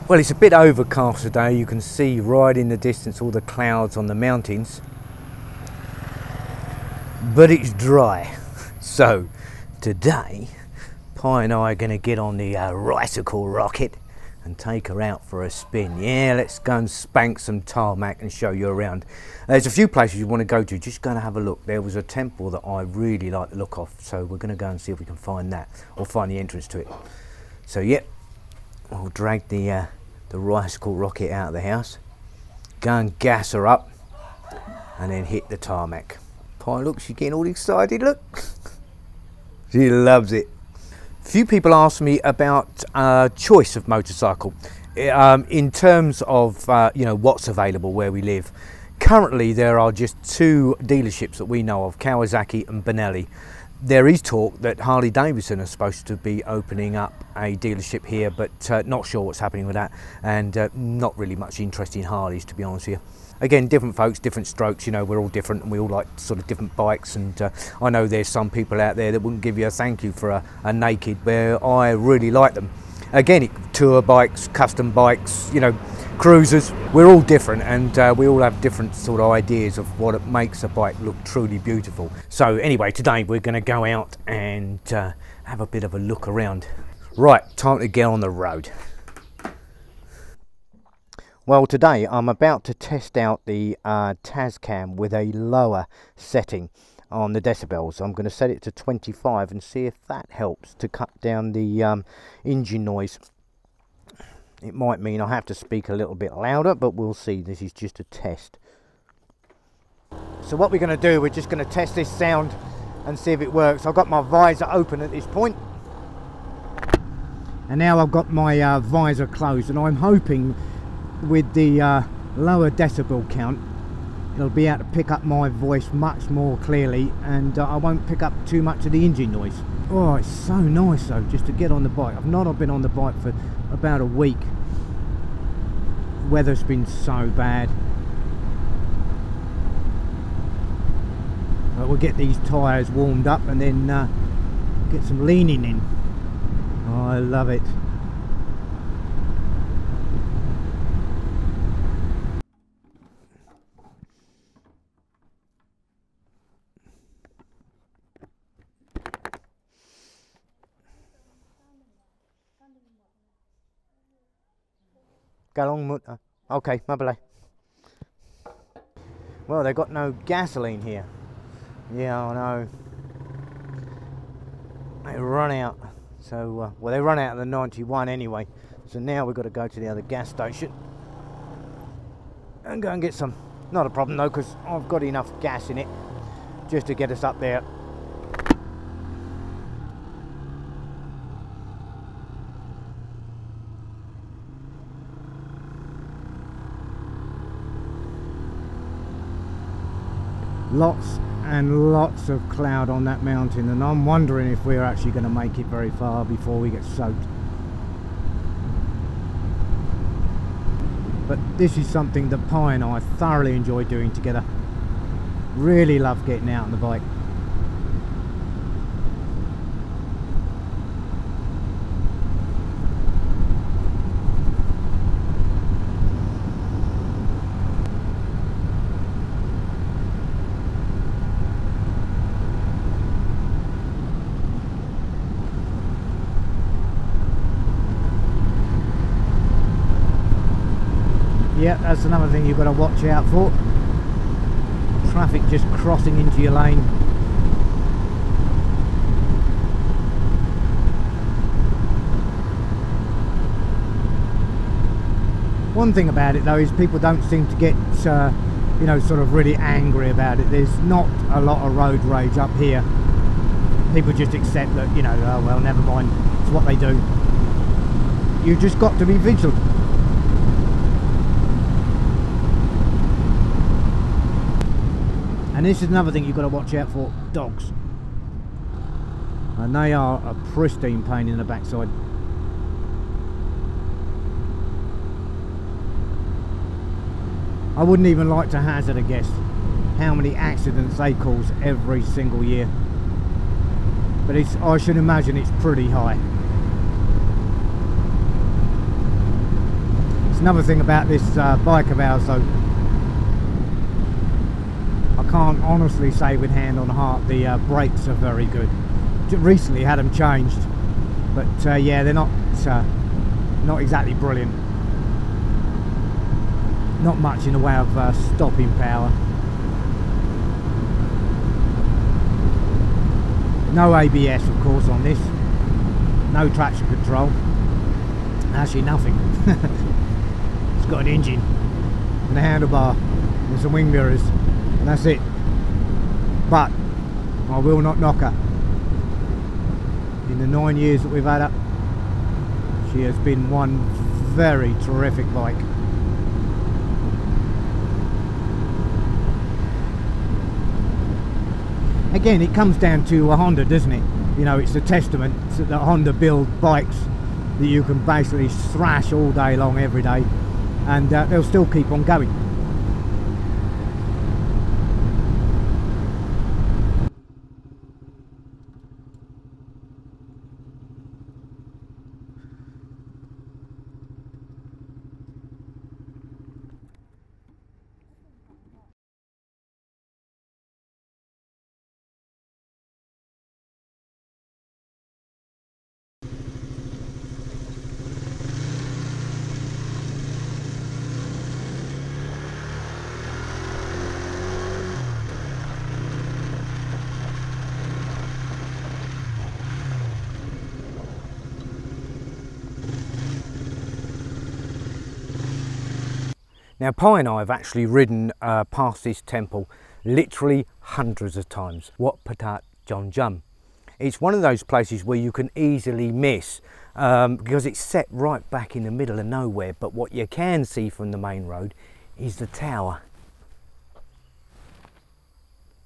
Well, it's a bit overcast today. You can see right in the distance all the clouds on the mountains, but it's dry. So today Pi and I are going to get on the Ricycle rocket and take her out for a spin. Yeah, let's go and spank some tarmac and show you around. There's a few places you want to go to, just go and have a look. There was a temple that I really like the look of, so we're going to go and see if we can find that, or find the entrance to it. So yeah, we'll drag the Ricycle rocket out of the house, go and gas her up, and then hit the tarmac. Pi, look, she's getting all excited, look. She loves it. Few people ask me about choice of motorcycle in terms of you know, what's available where we live. Currently there are just two dealerships that we know of, Kawasaki and Benelli. There is talk that Harley Davidson are supposed to be opening up a dealership here, but not sure what's happening with that, and not really much interest in Harleys, to be honest with you. Again, different folks, different strokes, you know, we're all different and we all like sort of different bikes, and I know there's some people out there that wouldn't give you a thank you for a naked, where I really like them. Again, tour bikes, custom bikes, you know, cruisers, we're all different, and we all have different sort of ideas of what makes a bike look truly beautiful. So anyway, today we're going to go out and have a bit of a look around. Right, time to get on the road. Well, today I'm about to test out the Tascam with a lower setting on the decibels. I'm going to set it to 25 and see if that helps to cut down the engine noise. It might mean I have to speak a little bit louder, but we'll see. This is just a test. So what we're going to do, we're just going to test this sound and see if it works. I've got my visor open at this point, and now I've got my visor closed, and I'm hoping with the lower decibel count it'll be able to pick up my voice much more clearly, and I won't pick up too much of the engine noise. Oh, it's so nice though, just to get on the bike. I've not been on the bike for about a week. Weather's been so bad, but we'll get these tyres warmed up and then get some leaning in. Oh, I love it. Go along, okay, mabele. Well, they've got no gasoline here. Yeah, I know. They run out. So, well, they run out of the 91 anyway. So now we've got to go to the other gas station and go and get some. Not a problem though, because I've got enough gas in it just to get us up there. Lots and lots of cloud on that mountain, and I'm wondering if we're actually going to make it very far before we get soaked. But this is something that Pi and I thoroughly enjoy doing together. Really love getting out on the bike. Yeah, that's another thing you've got to watch out for. Traffic just crossing into your lane. One thing about it though is people don't seem to get you know, sort of really angry about it. There's not a lot of road rage up here. People just accept that, you know, oh well, never mind, it's what they do. You've just got to be vigilant. And this is another thing you've got to watch out for, dogs. And they are a pristine pain in the backside. I wouldn't even like to hazard a guess how many accidents they cause every single year. But I should imagine it's pretty high. another thing about this bike of ours though. I can't honestly say with hand on heart the brakes are very good. Recently had them changed, but yeah, they're not exactly brilliant. Not much in the way of stopping power. No ABS of course on this. No traction control. Actually nothing. It's got an engine and a handlebar and some wing mirrors, and that's it. But I will not knock her. In the 9 years that we've had her, she has been one very terrific bike. Again, it comes down to a Honda, doesn't it? You know, it's a testament that Honda build bikes that you can basically thrash all day long, every day, and they'll still keep on going. Now Pi and I have actually ridden past this temple literally hundreds of times. Wat Patat Jon Jum. It's one of those places where you can easily miss because it's set right back in the middle of nowhere, but what you can see from the main road is the tower.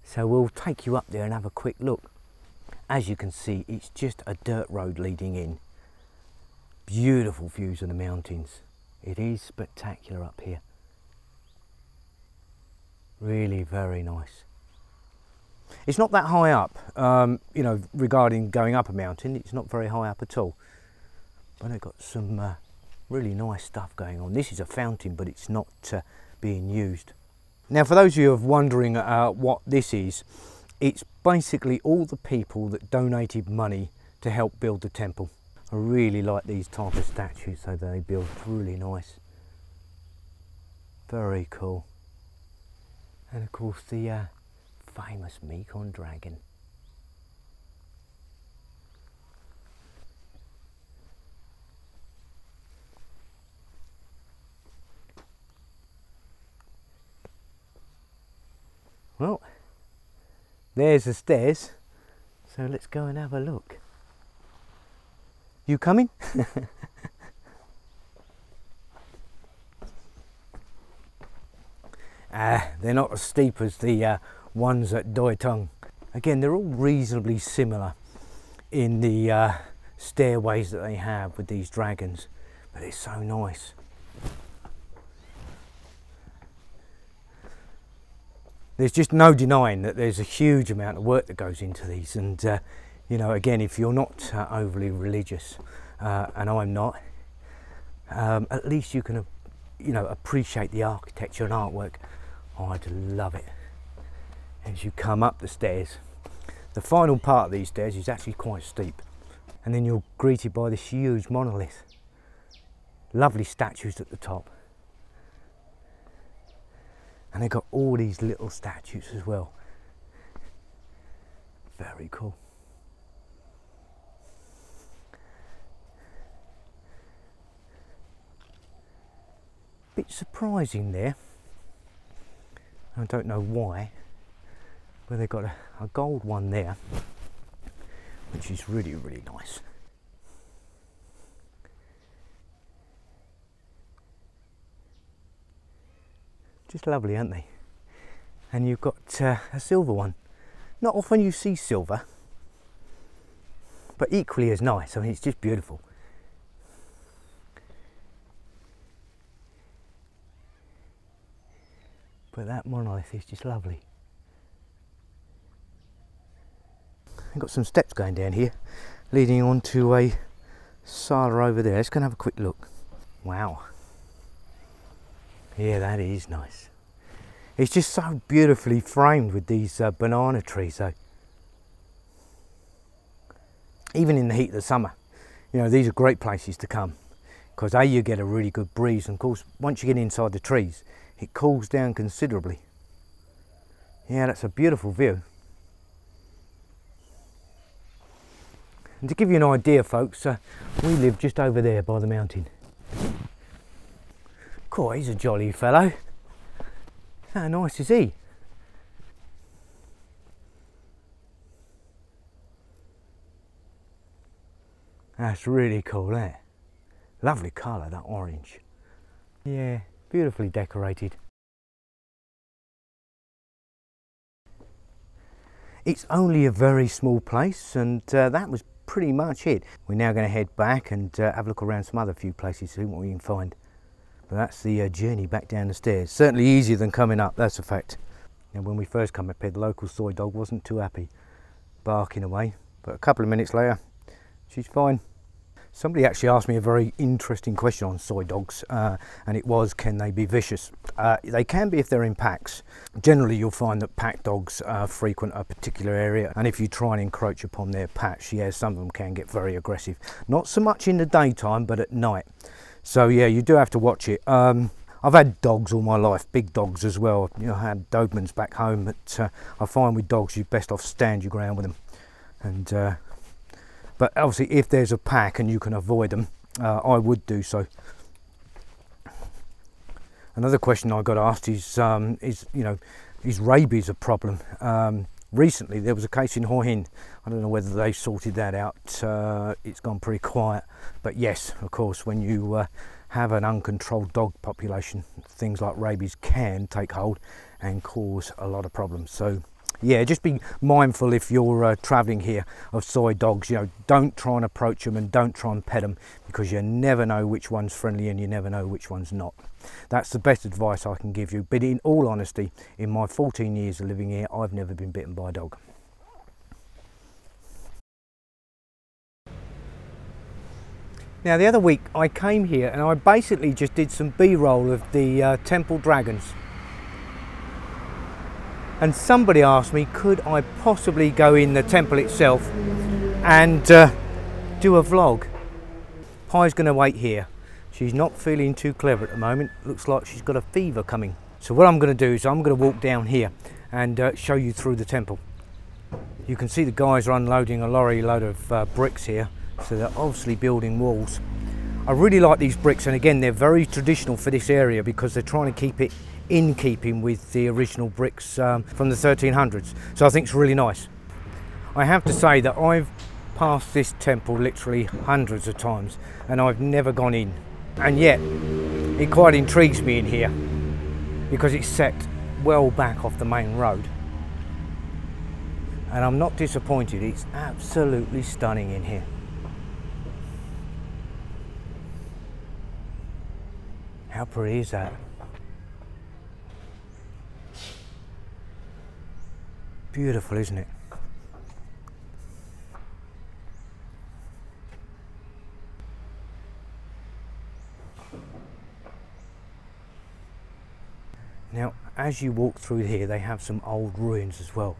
So we'll take you up there and have a quick look. As you can see, it's just a dirt road leading in. Beautiful views of the mountains. It is spectacular up here. Really very nice. It's not that high up, you know, regarding going up a mountain, it's not very high up at all. But they've got some really nice stuff going on. This is a fountain, but it's not being used. Now, for those of you who are wondering what this is, it's basically all the people that donated money to help build the temple. I really like these type of statues, so they build really nice. Very cool. And of course the famous Mekong dragon. Well, there's the stairs, so let's go and have a look. You coming? They're not as steep as the ones at Doi Tung. Again, they're all reasonably similar in the stairways that they have with these dragons, but it's so nice. There's just no denying that there's a huge amount of work that goes into these, and you know, again, if you're not overly religious, and I'm not, at least you can, you know, appreciate the architecture and artwork. I'd love it. As you come up the stairs, the final part of these stairs is actually quite steep, and then you're greeted by this huge monolith. Lovely statues at the top, and they've got all these little statues as well. Very cool. Bit surprising there, I don't know why, but they've got a gold one there, which is really, really nice. Just lovely, aren't they? And you've got a silver one. Not often you see silver, but equally as nice. I mean, it's just beautiful. But that monolith is just lovely. I've got some steps going down here, leading on to a sala over there. Let's go and have a quick look. Wow. Yeah, that is nice. It's just so beautifully framed with these banana trees though. Even in the heat of the summer, you know, these are great places to come because A, you get a really good breeze, and of course once you get inside the trees it cools down considerably. Yeah, that's a beautiful view. And to give you an idea, folks, we live just over there by the mountain. Cool, he's a jolly fellow. How nice is he? That's really cool, isn't it? Lovely colour, that orange. Yeah, beautifully decorated. It's only a very small place, and that was pretty much it. We're now going to head back and have a look around some other few places, see what we can find. But that's the journey back down the stairs. Certainly easier than coming up, that's a fact. Now, when we first come up here, the local Soi dog wasn't too happy, barking away. But a couple of minutes later, she's fine. Somebody actually asked me a very interesting question on Soi dogs, and it was, can they be vicious? They can be if they're in packs. Generally, you'll find that pack dogs frequent a particular area, and if you try and encroach upon their patch, yeah, some of them can get very aggressive. Not so much in the daytime, but at night. So yeah, you do have to watch it. I've had dogs all my life, big dogs as well. You know, I had Dobermans back home, but I find with dogs, you're best off stand your ground with them. And but obviously, if there's a pack and you can avoid them, I would do so. Another question I got asked is you know, is rabies a problem? Recently, there was a case in Hoi Hin. I don't know whether they sorted that out. It's gone pretty quiet. But yes, of course, when you have an uncontrolled dog population, things like rabies can take hold and cause a lot of problems. So yeah, just be mindful if you're travelling here of Soi dogs. You know, don't try and approach them and don't try and pet them, because you never know which one's friendly and you never know which one's not. That's the best advice I can give you. But in all honesty, in my 14 years of living here, I've never been bitten by a dog. Now, the other week I came here and I basically just did some B-roll of the temple dragons. And somebody asked me, could I possibly go in the temple itself and do a vlog? Pi's going to wait here. She's not feeling too clever at the moment. Looks like she's got a fever coming. So what I'm going to do is I'm going to walk down here and show you through the temple. You can see the guys are unloading a lorry load of bricks here. So they're obviously building walls. I really like these bricks, and again, they're very traditional for this area because they're trying to keep it in keeping with the original bricks from the 1300s. So I think it's really nice. I have to say that I've passed this temple literally hundreds of times and I've never gone in. And yet, it quite intrigues me in here because it's set well back off the main road. And I'm not disappointed, it's absolutely stunning in here. How pretty is that? Beautiful, isn't it? Now, as you walk through here, they have some old ruins as well.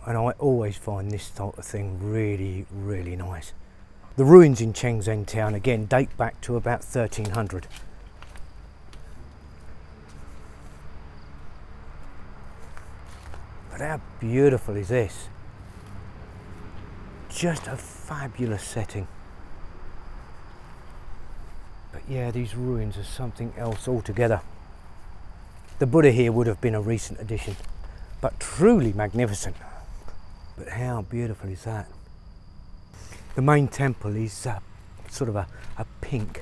And I always find this sort of thing really, really nice. The ruins in Shenzhen town, again, date back to about 1300. But how beautiful is this? Just a fabulous setting. But yeah, these ruins are something else altogether. The Buddha here would have been a recent addition, but truly magnificent. But how beautiful is that? The main temple is sort of a pink,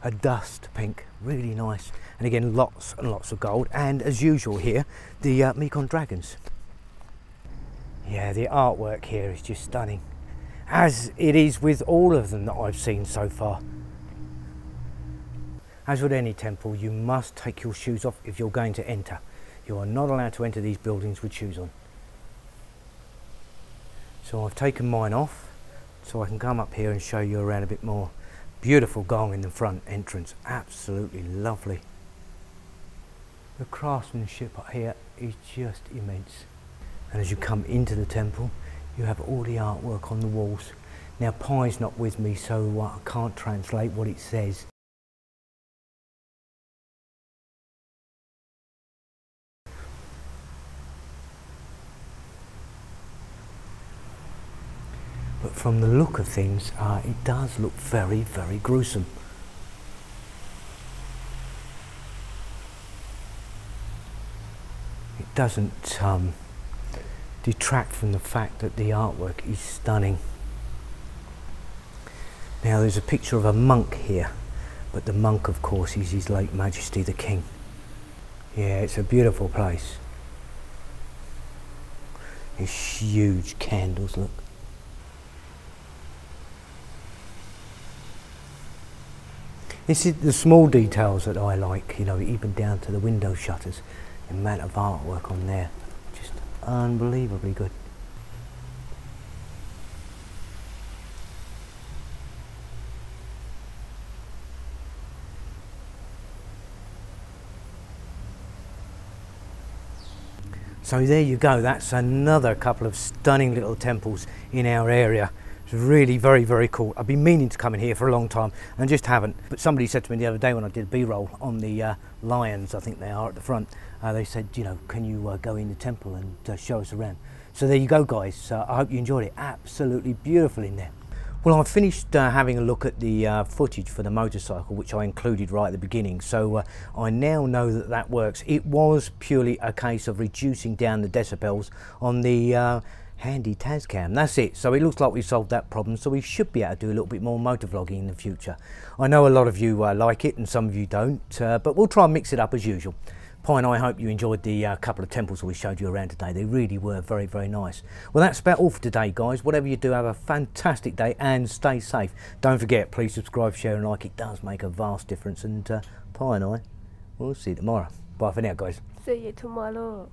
a dust pink, really nice. And again, lots and lots of gold. And as usual here, the Mekong dragons. Yeah, the artwork here is just stunning, as it is with all of them that I've seen so far. As with any temple, you must take your shoes off if you're going to enter. You are not allowed to enter these buildings with shoes on. So I've taken mine off so I can come up here and show you around a bit more. Beautiful gong in the front entrance, absolutely lovely. The craftsmanship here is just immense. And as you come into the temple, you have all the artwork on the walls. Now Pi's not with me, so I can't translate what it says. But from the look of things, it does look very, very gruesome. It doesn't detract from the fact that the artwork is stunning. Now there's a picture of a monk here, but the monk of course is His late Majesty the King. Yeah, it's a beautiful place. These huge candles, look. This is the small details that I like, you know, even down to the window shutters. The amount of artwork on there, just unbelievably good. So there you go, that's another couple of stunning little temples in our area. It's really very, very cool. I've been meaning to come in here for a long time and just haven't. But somebody said to me the other day when I did a B-roll on the lions, I think they are at the front, they said, you know, can you go in the temple and show us around? So there you go, guys. I hope you enjoyed it. Absolutely beautiful in there. Well, I've finished having a look at the footage for the motorcycle, which I included right at the beginning. So I now know that that works. It was purely a case of reducing down the decibels on the handy Tascam. That's it. So it looks like we've solved that problem. So we should be able to do a little bit more motor vlogging in the future. I know a lot of you like it and some of you don't, but we'll try and mix it up as usual. Pi and I hope you enjoyed the couple of temples we showed you around today. They really were very, very nice. Well, that's about all for today, guys. Whatever you do, have a fantastic day and stay safe. Don't forget, please subscribe, share and like. It does make a vast difference. And Pi and I will see you tomorrow. Bye for now, guys. See you tomorrow.